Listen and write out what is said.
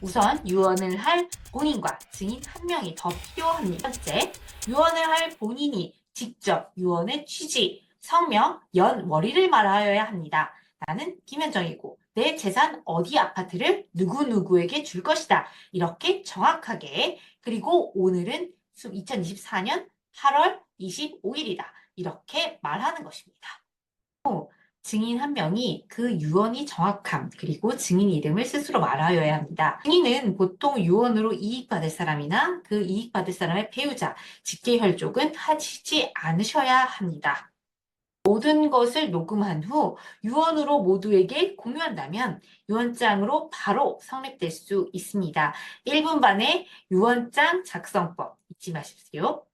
우선 유언을 할 본인과 증인 한 명이 더 필요합니다. 첫 번째, 유언을 할 본인이 직접 유언의 취지, 성명, 연, 월일을 말하여야 합니다. 나는 김현정이고 내 재산 어디 아파트를 누구누구에게 줄 것이다. 이렇게 정확하게, 그리고 오늘은 2024년 8월 25일이다. 이렇게 말하는 것입니다. 증인 한 명이 그 유언이 정확함, 그리고 증인 이름을 스스로 말하여야 합니다. 증인은 보통 유언으로 이익받을 사람이나 그 이익받을 사람의 배우자, 직계혈족은 하시지 않으셔야 합니다. 모든 것을 녹음한 후 유언으로 모두에게 공유한다면 유언장으로 바로 성립될 수 있습니다. 1분 반의 유언장 작성법 잊지 마십시오.